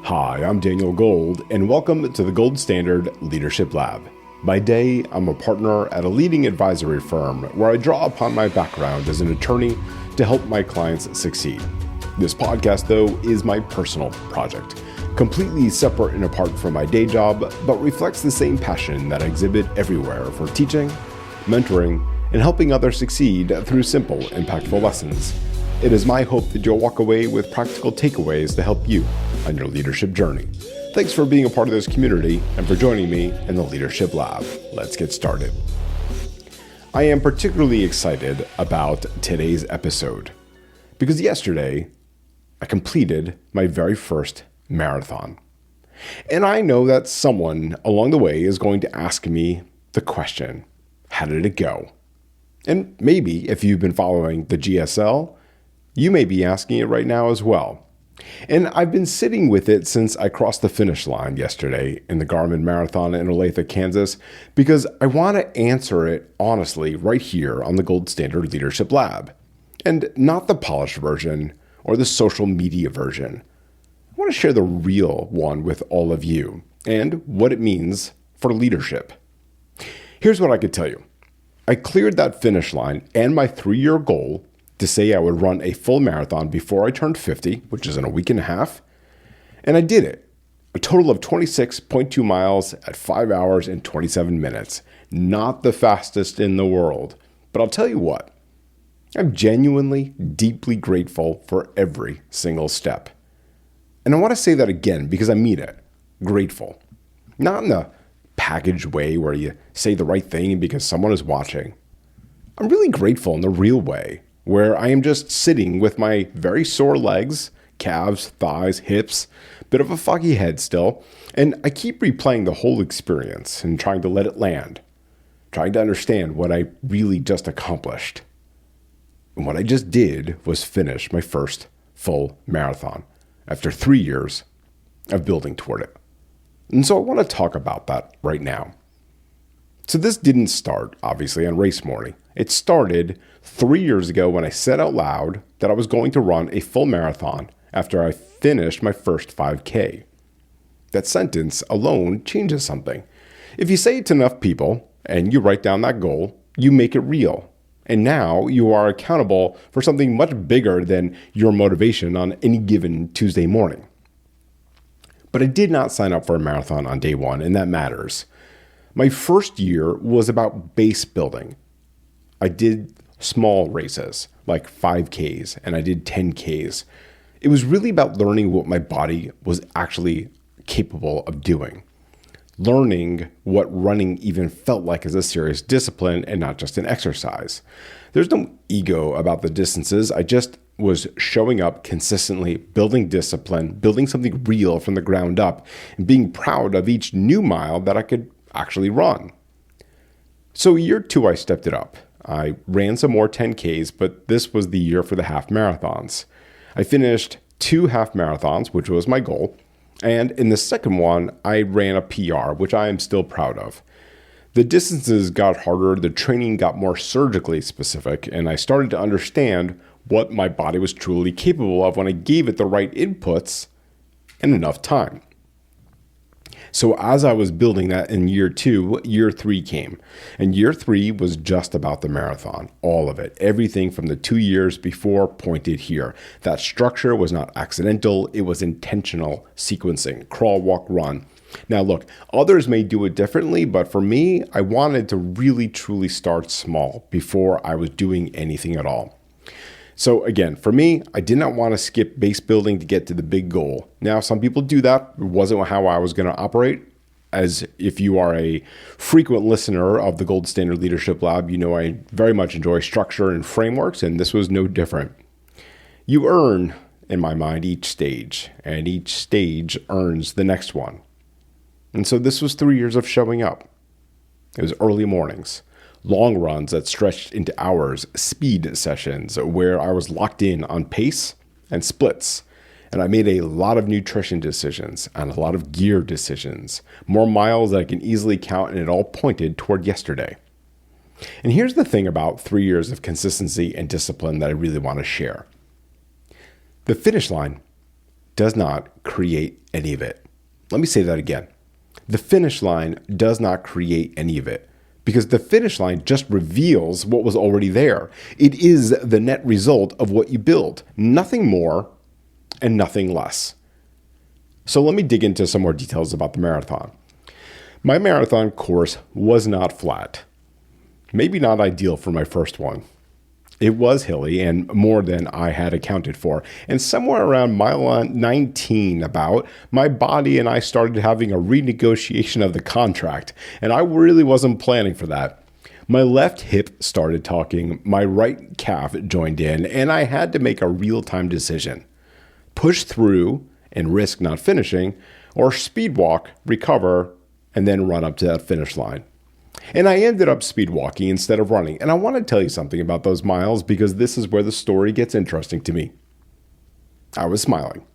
Hi, I'm Daniel Gold, and welcome to the Gold Standard Leadership Lab. By day, I'm a partner at a leading advisory firm where I draw upon my background as an attorney to help my clients succeed. This podcast, though, is my personal project, completely separate and apart from my day job, but reflects the same passion that I exhibit everywhere for teaching, mentoring, and helping others succeed through simple, impactful lessons. It is my hope that you'll walk away with practical takeaways to help you on your leadership journey. Thanks for being a part of this community and for joining me in the Leadership Lab. Let's get started. I am particularly excited about today's episode because yesterday I completed my very first marathon. And I know that someone along the way is going to ask me the question, how did it go? And maybe if you've been following the GSL, you may be asking it right now as well. And I've been sitting with it since I crossed the finish line yesterday in the Garmin Marathon in Olathe, Kansas, because I want to answer it honestly right here on the Gold Standard Leadership Lab, and not the polished version or the social media version. I want to share the real one with all of you and what it means for leadership. Here's what I could tell you. I cleared that finish line and my 3-year goal to say I would run a full marathon before I turned 50, which is in a week and a half. And I did it. A total of 26.2 miles at 5 hours and 27 minutes. Not the fastest in the world. But I'll tell you what, I'm genuinely, deeply grateful for every single step. And I want to say that again because I mean it. Grateful. Not in a packaged way where you say the right thing because someone is watching. I'm really grateful in the real way, where I am just sitting with my very sore legs, calves, thighs, hips, bit of a foggy head still, and I keep replaying the whole experience and trying to let it land, trying to understand what I really just accomplished. And what I just did was finish my first full marathon after 3 years of building toward it. And so I want to talk about that right now. So this didn't start, obviously, on race morning. It started 3 years ago when I said out loud that I was going to run a full marathon after I finished my first 5K. That sentence alone changes something. If you say it to enough people and you write down that goal, you make it real. And now you are accountable for something much bigger than your motivation on any given Tuesday morning. But I did not sign up for a marathon on day one, and that matters. My first year was about base building. I did small races like 5Ks and I did 10Ks. It was really about learning what my body was actually capable of doing. Learning what running even felt like as a serious discipline and not just an exercise. There's no ego about the distances. I just was showing up consistently, building discipline, building something real from the ground up, and being proud of each new mile that I could actually run. So year 2, I stepped it up. I ran some more 10Ks, but this was the year for the half marathons. I finished 2 half marathons, which was my goal. And in the second one, I ran a PR, which I am still proud of. The distances got harder, the training got more surgically specific, and I started to understand what my body was truly capable of when I gave it the right inputs and enough time. So as I was building that in year 2, year 3 came. And year 3 was just about the marathon, all of it. Everything from the 2 years before pointed here. That structure was not accidental, it was intentional sequencing, crawl, walk, run. Now look, others may do it differently, but for me, I wanted to really truly start small before I was doing anything at all. So again, for me, I did not want to skip base building to get to the big goal. Now, some people do that. It wasn't how I was going to operate. As if you are a frequent listener of the Gold Standard Leadership Lab, you know I very much enjoy structure and frameworks, and this was no different. You earn, in my mind, each stage, and each stage earns the next one. And so this was 3 years of showing up. It was early mornings. Long runs that stretched into hours, speed sessions where I was locked in on pace and splits. And I made a lot of nutrition decisions and a lot of gear decisions, more miles that I can easily count, and it all pointed toward yesterday. And here's the thing about 3 years of consistency and discipline that I really want to share. The finish line does not create any of it. Let me say that again. The finish line does not create any of it, because the finish line just reveals what was already there. It is the net result of what you build, nothing more and nothing less. So let me dig into some more details about the marathon. My marathon course was not flat. Maybe not ideal for my first one. It was hilly and more than I had accounted for. And somewhere around mile 19 my body and I started having a renegotiation of the contract. And I really wasn't planning for that. My left hip started talking, my right calf joined in, and I had to make a real-time decision. Push through and risk not finishing, or speed walk, recover, and then run up to that finish line. And I ended up speed walking instead of running. And I want to tell you something about those miles, because this is where the story gets interesting to me. I was smiling.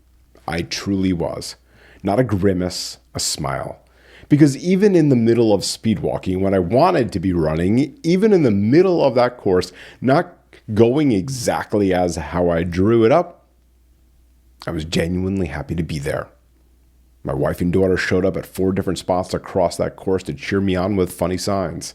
I truly was. Not a grimace, a smile. Because even in the middle of speed walking, when I wanted to be running, even in the middle of that course, not going exactly as how I drew it up, I was genuinely happy to be there. My wife and daughter showed up at 4 different spots across that course to cheer me on with funny signs.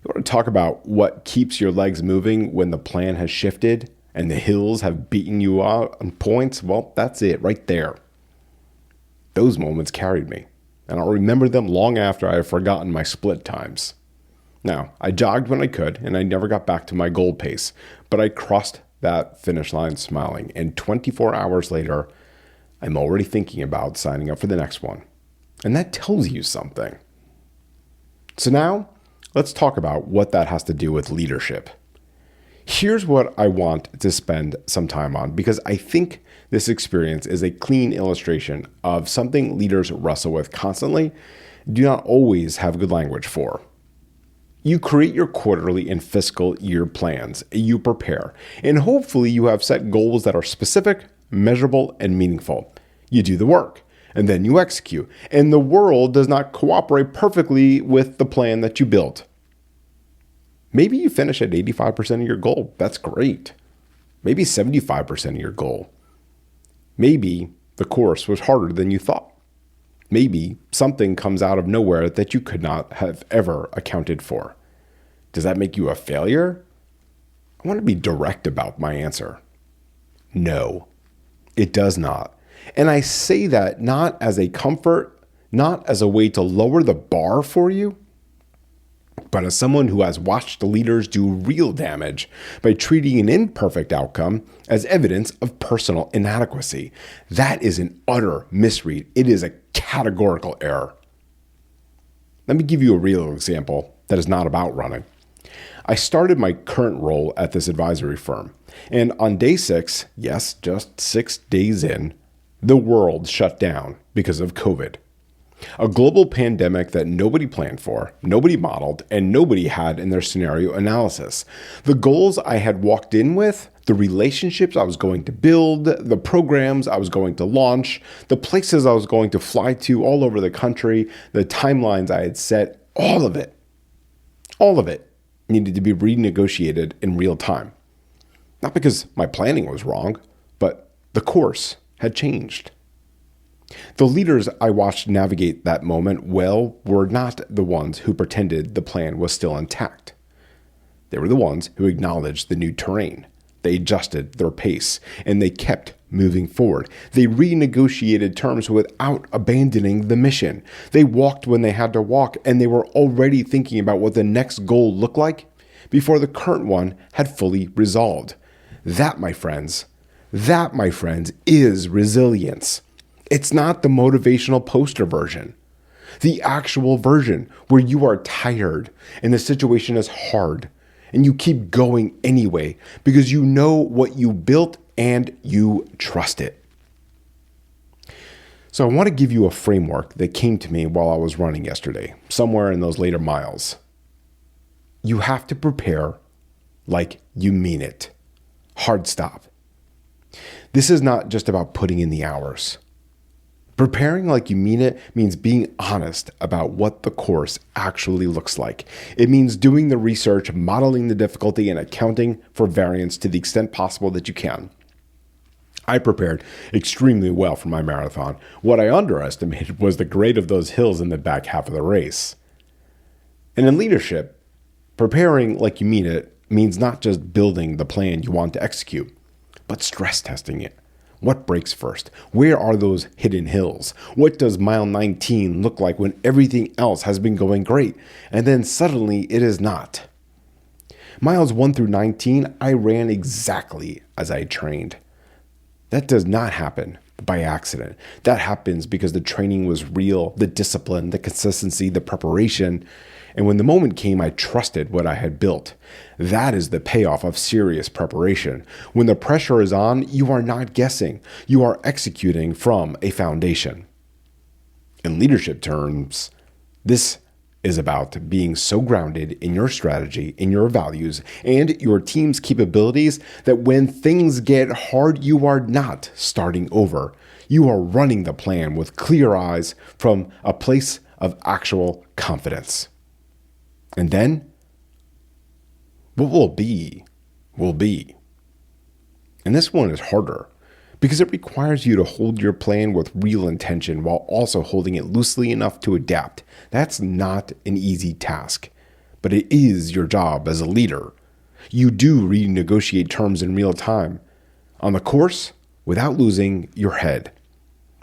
You want to talk about what keeps your legs moving when the plan has shifted and the hills have beaten you out on points? Well, that's it right there. Those moments carried me, and I'll remember them long after I have forgotten my split times. Now, I jogged when I could, and I never got back to my goal pace, but I crossed that finish line smiling, and 24 hours later, I'm already thinking about signing up for the next one. And that tells you something. So now, let's talk about what that has to do with leadership. Here's what I want to spend some time on, because I think this experience is a clean illustration of something leaders wrestle with constantly, do not always have good language for. You create your quarterly and fiscal year plans, you prepare, and hopefully you have set goals that are specific, measurable, and meaningful. You do the work, and then you execute, and the world does not cooperate perfectly with the plan that you built. Maybe you finish at 85% of your goal. That's great. Maybe 75% of your goal. Maybe the course was harder than you thought. Maybe something comes out of nowhere that you could not have ever accounted for. Does that make you a failure? I want to be direct about my answer. No, it does not. And I say that not as a comfort, not as a way to lower the bar for you, but as someone who has watched leaders do real damage by treating an imperfect outcome as evidence of personal inadequacy. That is an utter misread. It is a categorical error. Let me give you a real example that is not about running. I started my current role at this advisory firm, and on day 6, yes, just 6 days in, the world shut down because of COVID. A global pandemic that nobody planned for, nobody modeled, and nobody had in their scenario analysis. The goals I had walked in with, the relationships I was going to build, the programs I was going to launch, the places I was going to fly to all over the country, the timelines I had set, all of it needed to be renegotiated in real time. Not because my planning was wrong, but the course had changed. The leaders I watched navigate that moment well were not the ones who pretended the plan was still intact. They were the ones who acknowledged the new terrain. They adjusted their pace, and they kept moving forward. They renegotiated terms without abandoning the mission. They walked when they had to walk, and they were already thinking about what the next goal looked like before the current one had fully resolved. That, my friends, is resilience. It's not the motivational poster version. The actual version where you are tired and the situation is hard and you keep going anyway because you know what you built and you trust it. So I want to give you a framework that came to me while I was running yesterday, somewhere in those later miles. You have to prepare like you mean it. Hard stop. This is not just about putting in the hours. Preparing like you mean it means being honest about what the course actually looks like. It means doing the research, modeling the difficulty, and accounting for variance to the extent possible that you can. I prepared extremely well for my marathon. What I underestimated was the grade of those hills in the back half of the race. And in leadership, preparing like you mean it means not just building the plan you want to execute, but stress testing it. What breaks first? Where are those hidden hills? What does mile 19 look like when everything else has been going great, and then suddenly it is not? Miles 1 through 19, I ran exactly as I trained. That does not happen by accident. That happens because the training was real, the discipline, the consistency, the preparation. And when the moment came, I trusted what I had built. That is the payoff of serious preparation. When the pressure is on, you are not guessing. You are executing from a foundation. In leadership terms, this is about being so grounded in your strategy, in your values, and your team's capabilities that when things get hard, you are not starting over. You are running the plan with clear eyes from a place of actual confidence. And then, what will be, will be. And this one is harder because it requires you to hold your plan with real intention while also holding it loosely enough to adapt. That's not an easy task, but it is your job as a leader. You do renegotiate terms in real time on the course without losing your head.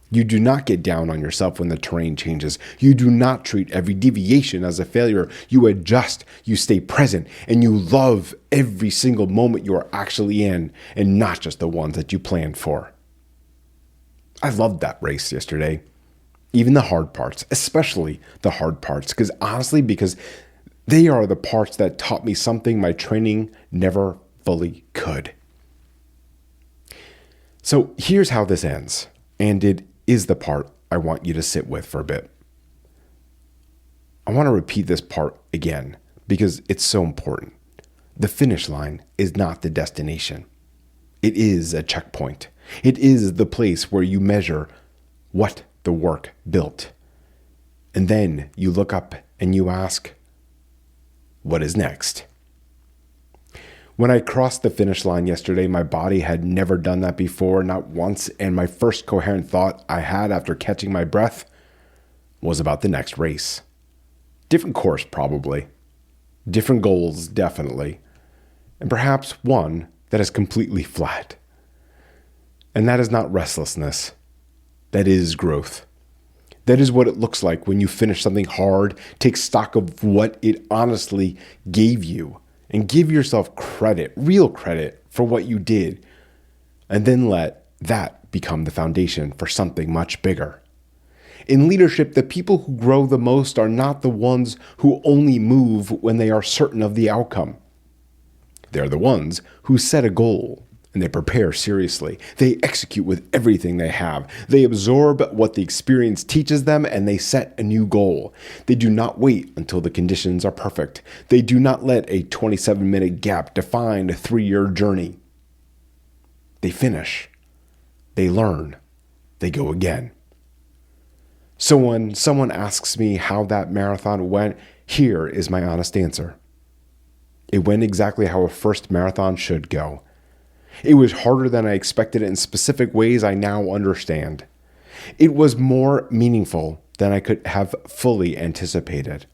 You do not get down on yourself when the terrain changes. You do not treat every deviation as a failure. You adjust, you stay present, and you love every single moment you are actually in and not just the ones that you planned for. I loved that race yesterday. Even the hard parts, especially the hard parts, because they are the parts that taught me something my training never fully could. So here's how this ends, and it is the part I want you to sit with for a bit. I want to repeat this part again because it's so important. The finish line is not the destination. It is a checkpoint. It is the place where you measure what the work built. And then you look up and you ask, what is next? When I crossed the finish line yesterday, my body had never done that before, not once, and my first coherent thought I had after catching my breath was about the next race. Different course, probably. Different goals, definitely. And perhaps one that is completely flat. And that is not restlessness. That is growth. That is what it looks like when you finish something hard, take stock of what it honestly gave you, and give yourself credit, real credit, for what you did, and then let that become the foundation for something much bigger. In leadership, the people who grow the most are not the ones who only move when they are certain of the outcome. They're the ones who set a goal and they prepare seriously. They execute with everything they have. They absorb what the experience teaches them and they set a new goal. They do not wait until the conditions are perfect. They do not let a 27-minute gap define a 3-year journey. They finish. They learn. They go again. So when someone asks me how that marathon went, here is my honest answer. It went exactly how a first marathon should go. It was harder than I expected in specific ways I now understand. It was more meaningful than I could have fully anticipated.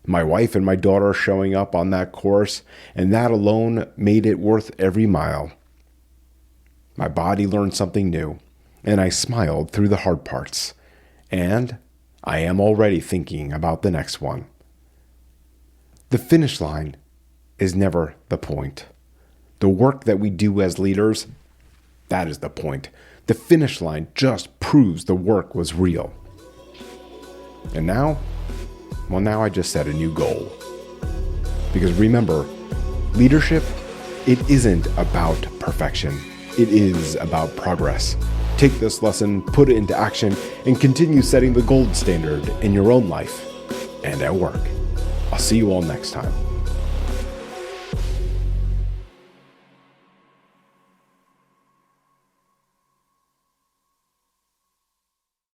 My wife and my daughter showing up on that course, and that alone made it worth every mile. My body learned something new, and I smiled through the hard parts. And I am already thinking about the next one. The finish line is never the point. The work that we do as leaders, that is the point. The finish line just proves the work was real. And now I just set a new goal. Because remember, leadership, it isn't about perfection. It is about progress. Take this lesson, put it into action, and continue setting the gold standard in your own life and at work. I'll see you all next time.